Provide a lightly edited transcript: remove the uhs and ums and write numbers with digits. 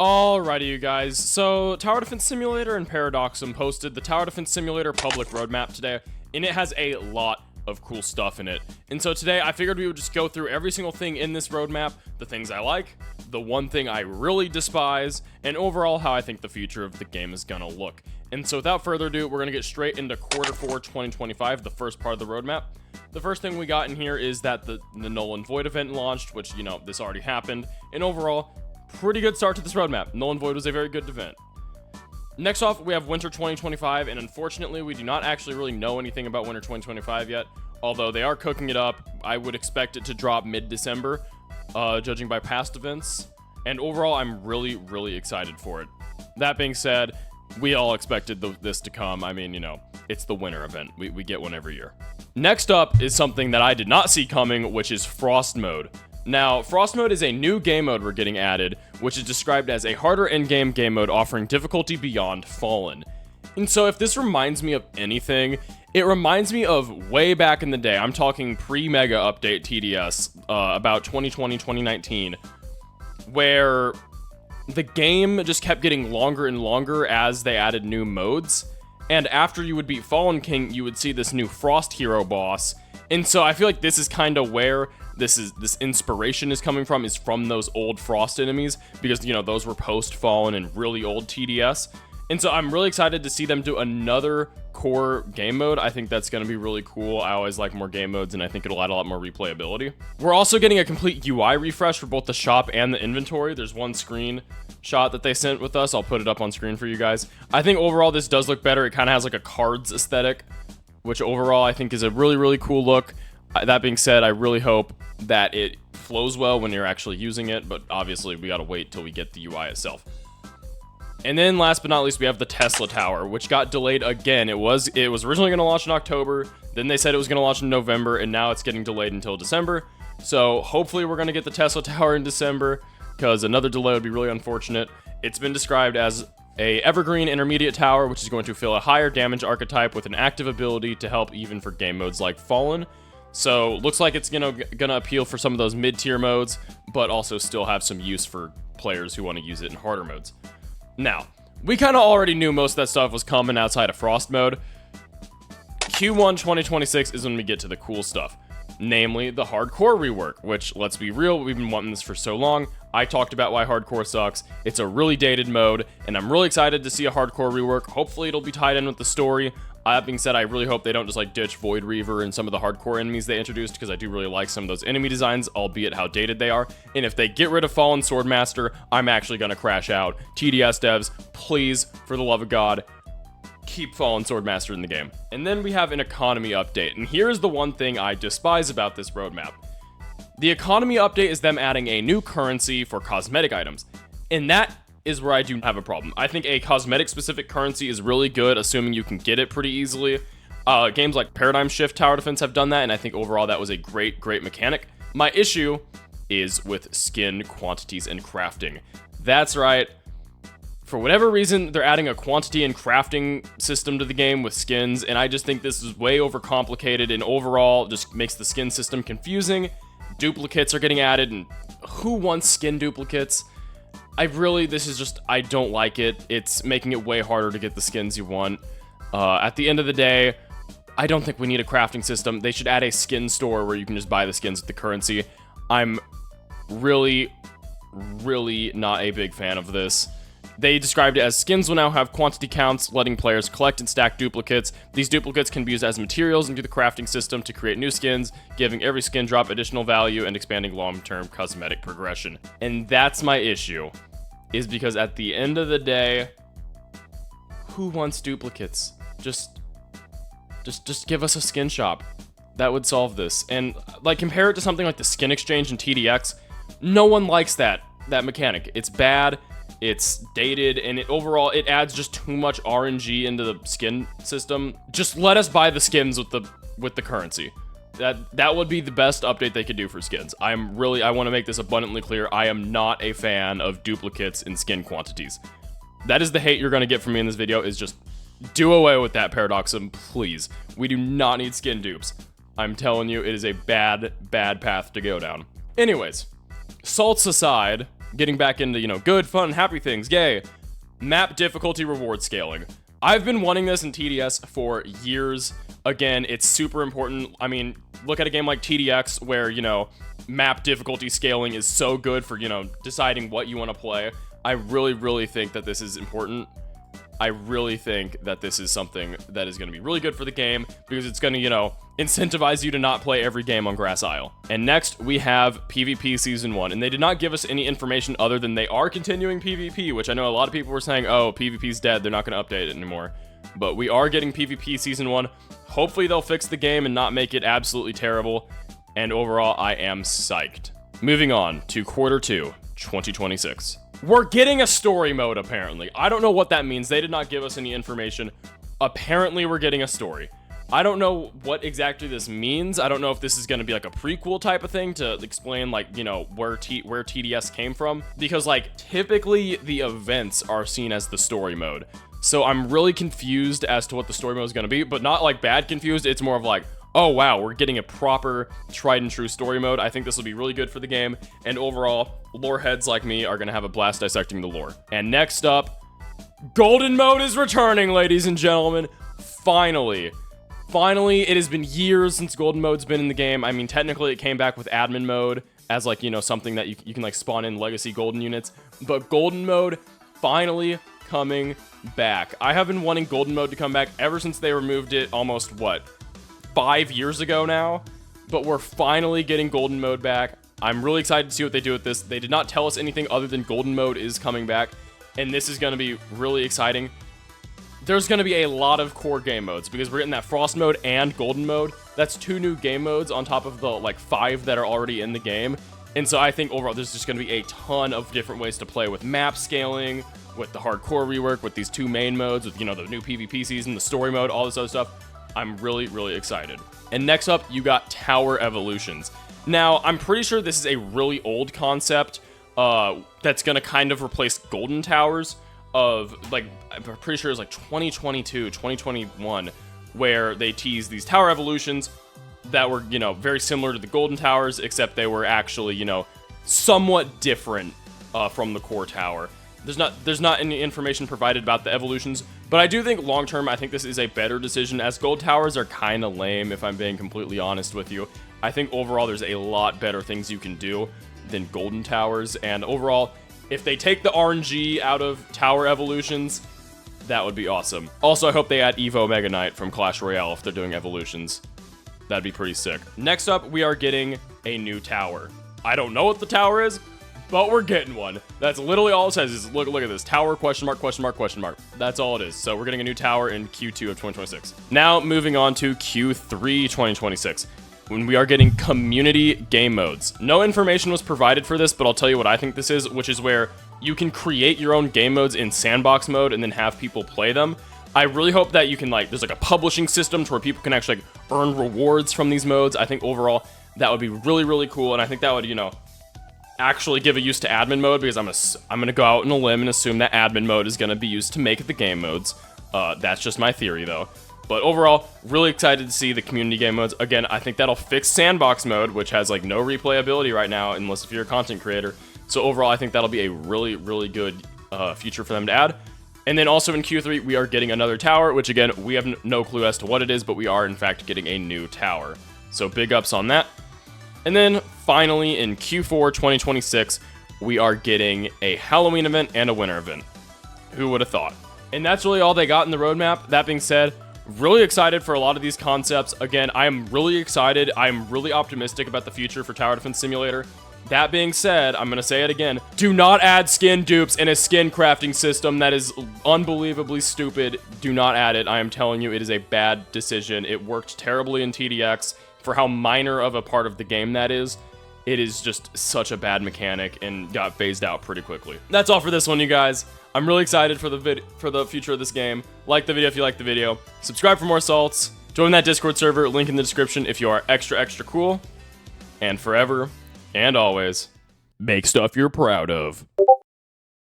Alrighty, you guys. So, Tower Defense Simulator and Paradoxum posted the Tower Defense Simulator public roadmap today, and it has a lot of cool stuff in it. And so today, I figured we would just go through every single thing in this roadmap, the things I like, the one thing I really despise, and overall how I think the future of the game is gonna look. And so without further ado, we're gonna get straight into Q4 2025, the first part of the roadmap. The first thing we got in here is that the Null and Void event launched, which, you know, this already happened, and overall, pretty good start to this roadmap. Null and Void was a very good event. Next off, we have Winter 2025, and unfortunately, we do not actually really know anything about Winter 2025 yet, although they are cooking it up. I would expect it to drop mid-December, judging by past events, and overall, I'm really excited for it. That being said, we all expected this to come. I mean, you know, it's the winter event. We get one every year. Next up is something that I did not see coming, which is Frost Mode. Now, Frost Mode is a new game mode we're getting added, which is described as a harder in-game game mode offering difficulty beyond Fallen. And so if this reminds me of anything, it reminds me of way back in the day. I'm talking pre-Mega Update TDS, about 2020, 2019, where the game just kept getting longer and longer as they added new modes. And after you would beat Fallen King, you would see this new Frost Hero boss. And so I feel like this is kind of where this inspiration is coming from, is from those old Frost enemies, because, you know, those were post-Fallen and really old TDS. And so I'm really excited to see them do another core game mode. I think that's going to be really cool. I always like more game modes, and I think it'll add a lot more replayability. We're also getting a complete UI refresh for both the shop and the inventory. There's one screen shot that they sent with us. I'll put it up on screen for you guys. I think overall this does look better. It kind of has like a cards aesthetic, which overall I think is a really cool look. That being said, I really hope that it flows well when you're actually using it, but obviously we gotta wait till we get the UI itself. And then last but not least, we have the Tesla Tower, which got delayed again. It was originally going to launch in October, then they said it was going to launch in November, and now it's getting delayed until December. So hopefully we're going to get the Tesla Tower in December, because another delay would be really unfortunate. It's been described as a evergreen intermediate tower, which is going to fill a higher damage archetype with an active ability to help even for game modes like Fallen. So looks like it's gonna appeal for some of those mid-tier modes, but also still have some use for players who want to use it in harder modes. Now, we kind of already knew most of that stuff was coming outside of Frost Mode. Q1 2026 is when we get to the cool stuff, namely the hardcore rework, which, let's be real, we've been wanting this for so long. I talked about why hardcore sucks. It's a really dated mode, and I'm really excited to see a hardcore rework. Hopefully it'll be tied in with the story. That being said, I really hope they don't just like ditch Void Reaver and some of the hardcore enemies they introduced, because I do really like some of those enemy designs, albeit how dated they are. And if they get rid of Fallen Swordmaster, I'm actually gonna crash out. TDS devs, please, for the love of God, keep Fallen Swordmaster in the game. And then we have an economy update, and here's the one thing I despise about this roadmap. The economy update is them adding a new currency for cosmetic items, and that is where I do have a problem. I think a cosmetic-specific currency is really good, assuming you can get it pretty easily. Games like Paradigm Shift Tower Defense have done that, and I think overall that was a great mechanic. My issue is with skin quantities and crafting. That's right. For whatever reason, they're adding a quantity and crafting system to the game with skins, and I just think this is way overcomplicated, and overall just makes the skin system confusing. Duplicates are getting added, and who wants skin duplicates? I don't like it. It's making it way harder to get the skins you want. At the end of the day, I don't think we need a crafting system. They should add a skin store where you can just buy the skins with the currency. I'm really not a big fan of this. They described it as skins will now have quantity counts, letting players collect and stack duplicates. These duplicates can be used as materials into the crafting system to create new skins, giving every skin drop additional value and expanding long-term cosmetic progression. And that's my issue, is because at the end of the day, who wants duplicates? Just give us a skin shop. That would solve this. And like, compare it to something like the skin exchange in TDX. No one likes that mechanic. It's bad. It's dated, and overall it adds just too much RNG into the skin system. Just let us buy the skins with the currency. That would be the best update they could do for skins. I want to make this abundantly clear. I am not a fan of duplicates in skin quantities. That is the hate you're going to get from me in this video, is just do away with that, Paradoxum, please. We do not need skin dupes. I'm telling you, it is a bad path to go down. Anyways, salts aside, getting back into, you know, good, fun, happy things, yay. Map difficulty reward scaling. I've been wanting this in TDS for years. Again, it's super important. I mean, look at a game like TDX where, you know, map difficulty scaling is so good for, you know, deciding what you want to play. I really think that this is important. I really think that this is something that is going to be really good for the game because it's going to, you know, incentivize you to not play every game on Grass Isle. And next, we have PvP Season 1. And they did not give us any information other than they are continuing PvP, which I know a lot of people were saying, oh, PvP's dead, they're not going to update it anymore. But we are getting PvP Season 1. Hopefully they'll fix the game and not make it absolutely terrible. And overall, I am psyched. Moving on to Quarter 2, 2026. We're getting a story mode, apparently. I don't know what that means. They did not give us any information. Apparently, we're getting a story. I don't know what exactly this means. I don't know if this is going to be like a prequel type of thing to explain, like, you know, where TDS came from. Because, like, typically the events are seen as the story mode. So I'm really confused as to what the story mode is going to be, but not like bad confused. It's more of like, oh wow, we're getting a proper tried and true story mode. I think this will be really good for the game. And overall, lore heads like me are going to have a blast dissecting the lore. And next up, Golden Mode is returning, ladies and gentlemen. Finally. Finally, it has been years since Golden Mode's been in the game. I mean, technically it came back with admin mode as like, you know, something that you can like spawn in legacy golden units. But Golden Mode finally coming back. I have been wanting Golden Mode to come back ever since they removed it almost, what, 5 years ago now? But we're finally getting Golden Mode back. I'm really excited to see what they do with this. They did not tell us anything other than Golden Mode is coming back, and this is going to be really exciting. There's going to be a lot of core game modes because we're getting that Frost Mode and Golden Mode. That's 2 new game modes on top of the like 5 that are already in the game. And so I think overall there's just going to be a ton of different ways to play with map scaling, with the hardcore rework, with these 2 main modes, with, you know, the new PvP season, the story mode, all this other stuff. I'm really excited. And next up, you got Tower Evolutions. Now, I'm pretty sure this is a really old concept that's going to kind of replace Golden Towers of, like, I'm pretty sure it's like 2022, 2021, where they teased these Tower Evolutions that were, you know, very similar to the Golden Towers, except they were actually, you know, somewhat different from the core tower. There's not any information provided about the evolutions, but I do think long-term, I think this is a better decision, as Gold Towers are kind of lame, if I'm being completely honest with you. I think overall there's a lot better things you can do than Golden Towers, and overall, if they take the RNG out of Tower Evolutions, that would be awesome. Also, I hope they add Evo Mega Knight from Clash Royale if they're doing evolutions. That'd be pretty sick. Next up, we are getting a new tower. I don't know what the tower is, but we're getting one. That's literally all it says is, look at this. Tower, question mark, question mark, question mark. That's all it is. So we're getting a new tower in Q2 of 2026. Now, moving on to Q3 2026, when we are getting community game modes. No information was provided for this, but I'll tell you what I think this is, which is where you can create your own game modes in sandbox mode and then have people play them. I really hope that you can, like, there's like a publishing system to where people can actually like, earn rewards from these modes. I think overall that would be really cool, and I think that would, you know, actually give a use to admin mode, because I'm gonna go out on a limb and assume that admin mode is gonna be used to make the game modes. That's just my theory though. But overall, really excited to see the community game modes. Again, I think that'll fix sandbox mode, which has like no replayability right now, unless if you're a content creator. So overall, I think that'll be a really good feature for them to add. And then also in Q3, we are getting another tower, which again, we have no clue as to what it is, but we are in fact getting a new tower. So big ups on that. And then finally in Q4 2026, we are getting a Halloween event and a winter event. Who would have thought? And that's really all they got in the roadmap. That being said, really excited for a lot of these concepts. Again, I'm really excited. I'm really optimistic about the future for Tower Defense Simulator. That being said, I'm going to say it again. Do not add skin dupes in a skin crafting system. That is unbelievably stupid. Do not add it. I am telling you, it is a bad decision. It worked terribly in TDX for how minor of a part of the game that is. It is just such a bad mechanic and got phased out pretty quickly. That's all for this one, you guys. I'm really excited for the future of this game. Like the video if you like the video. Subscribe for more salts. Join that Discord server. Link in the description if you are extra cool. And forever and always, make stuff you're proud of.